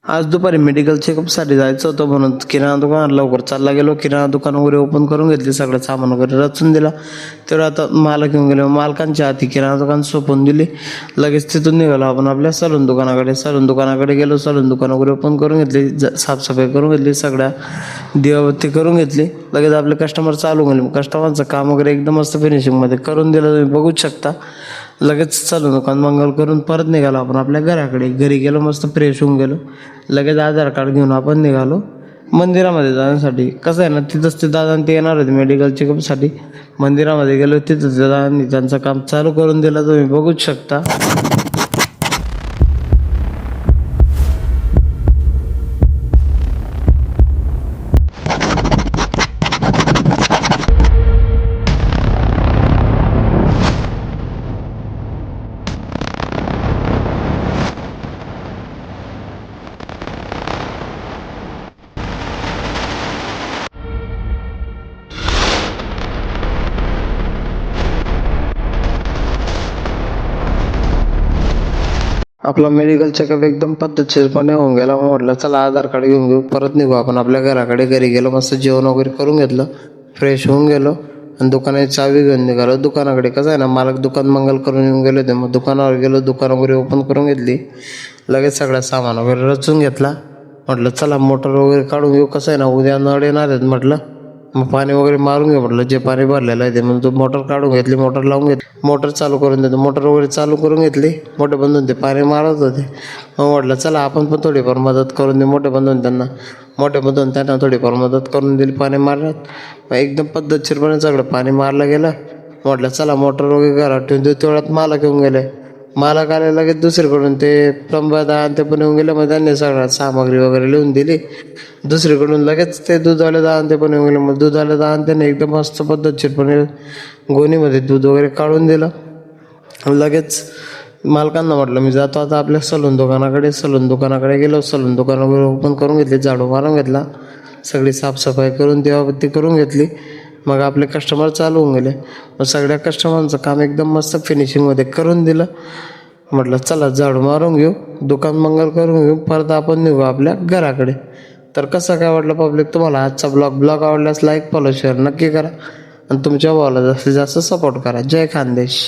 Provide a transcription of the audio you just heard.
आज दुपारी मेडिकल चेकअपसाठी जायचं होतं म्हणून किराणा दुकानात लवकर चालला गेलो. किराणा दुकान वगैरे ओपन करून घेतले, सगळं सामान वगैरे रचून दिला. तर आता मालक येऊन गेले, मालकांच्या हाती किराणा दुकान सोपवून दिली. लगेच तिथून निघालो आपण आपल्या सलून दुकानाकडे गेलो. सलून दुकान वगैरे ओपन करून घेतली, साफसफाई करून घेतली, सगळ्या दिवाबत्ती करून घेतली. लगेच आपले कस्टमर चालू झाले. कस्टमरचं काम वगैरे एकदम मस्त फिनिशिंगमध्ये करून दिलं, तुम्ही बघूच शकता. लगेच सलून दुकान मंगल करून परत निघालो आपण आपल्या घराकडे. घरी गेलो, मस्त फ्रेश होऊन गेलो. लगेच आधार कार्ड घेऊन आपण निघालो मंदिरामध्ये जाण्यासाठी. कसं आहे ना, तिथंच ते दादा ते येणार होते मेडिकल चेकअपसाठी. मंदिरामध्ये गेलो, तिथंच दादांनी त्यांचं काम चालू करून दिलं, तुम्ही बघूच शकता. आपला मेडिकल चेकअप एकदम पद्धतशीरपणे होऊन गेला. म्हटलं चला आधार कार्ड घेऊन घेऊ, परत निघू आपण आपल्या घराकडे. घरी गेलो, मस्त जेवण वगैरे करून घेतलं, फ्रेश होऊन गेलो आणि दुकानाची चावी घेऊन निघालो दुकानाकडे. कसं आहे ना, मालक दुकान मंगल करून येऊन गेले होते. मग दुकानावर गेलो, दुकान वगैरे ओपन करून घेतली. लगेच सगळा सामान वगैरे रचून घेतला. म्हटलं चला मोटर वगैरे काढून घेऊ. कसं आहे ना, उद्या नळ येणार आहेत म्हटलं, मग पाणी वगैरे मारून घेऊ म्हटलं. जे पाणी भरलेलं आहे ते मग तो मोटर काढून घेतली, मोटर लावून घेतली, मोटर चालू करून देतो. मोटर वगैरे चालू करून घेतली. मोठे बंधून ते पाणी मारत होते. मग म्हटलं चला आपण पण थोडीफार मदत करून देऊ. मोठे बंधून त्यांना थोडीफार मदत करून दिली पाणी मारण्यात. मग एकदम पद्धतशीरपणे सगळं पाणी मारलं गेलं. म्हटलं चला मोटर वगैरे घरात ठेवून देऊ. तेवढ्यात मालक येऊन गेले. मालक आले लगेच दुसरीकडून ते प्लंबर ते पण येऊन गेले. मग त्यांनी सगळं सामग्री वगैरे लिहून दिली. दुसरीकडून लगेच ते दूधवाले ते पण येऊन गेले. मग दूधवाले त्याने एकदम मस्त पद्धतशीरपणे गोणीमध्ये दूध वगैरे काढून दिलं. लगेच मालकांना म्हटलं मी जातो आता आपल्या सलून दुकानाकडे गेलो. सलून दुकान वगैरे ओपन करून घेतली, झाडू मारून घेतला, सगळी साफसफाई करून दिवाबत्ती करून घेतली. मग आपले कस्टमर चालू होऊन गेले. मग सगळ्या कस्टमरचं काम एकदम मस्त फिनिशिंगमध्ये करून दिलं. म्हटलं चला झाडू मारून घेऊ, दुकान मंगल करून घेऊ, परत आपण निघू आपल्या घराकडे. तर कसं काय वाटलं पब्लिक तुम्हाला आजचा ब्लॉग आवडल्यास लाईक, फॉलो, शेअर नक्की करा आणि तुमच्या भावाला जास्तीत जास्त सपोर्ट करा. जय खानदेश.